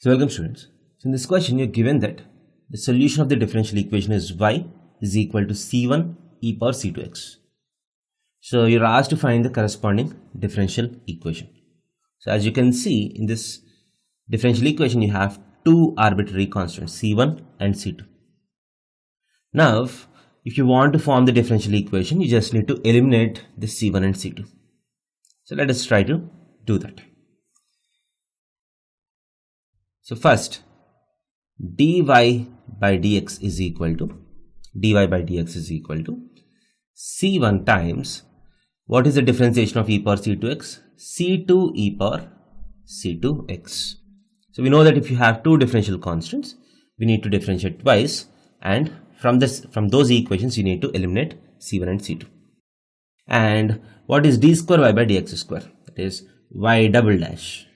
So welcome students. So in this question you're given that the solution of the differential equation is y is equal to c1 e power c2x. So you're asked to find the corresponding differential equation. So as you can see in this differential equation you have two arbitrary constants c1 and c2. Now if you want to form the differential equation you just need to eliminate the c1 and c2. So let us try to do that. So first, dy by dx is equal to c1 times, what is the differentiation of e power c2x? c2 e power c2x. So we know that if you have two differential constants, we need to differentiate twice, and from those equations you need to eliminate c1 and c2. And what is d square y by dx square? That is y double dash.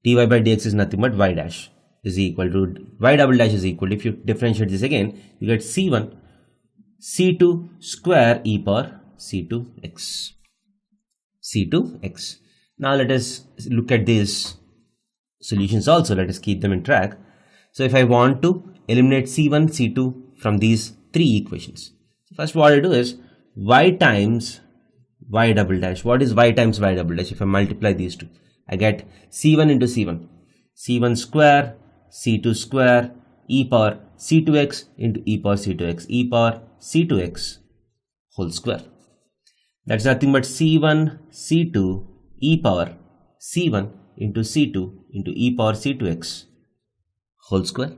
dy by dx is nothing but y dash is equal to y double dash is equal to, if you differentiate this again, you get c1 c2 square e power c2x. Now let us look at these solutions also. Let us keep them in track. So if I want to eliminate c1 c2 from these three equations, so first what I do is y times y double dash. What is y times y double dash? If I multiply these two, I get c1 into c1 square c2 square e power c2x into e power c2x whole square. That's nothing but c1 c2 e power c1 into c2 into e power c2x whole square.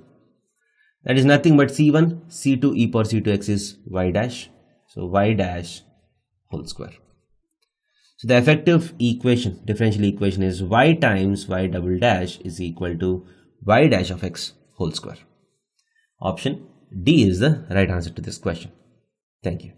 That is nothing but c1 c2 e power c2x is y dash. So y dash whole square. So the effective equation, differential equation, is y times y double dash is equal to y dash of x whole square. Option D is the right answer to this question. Thank you.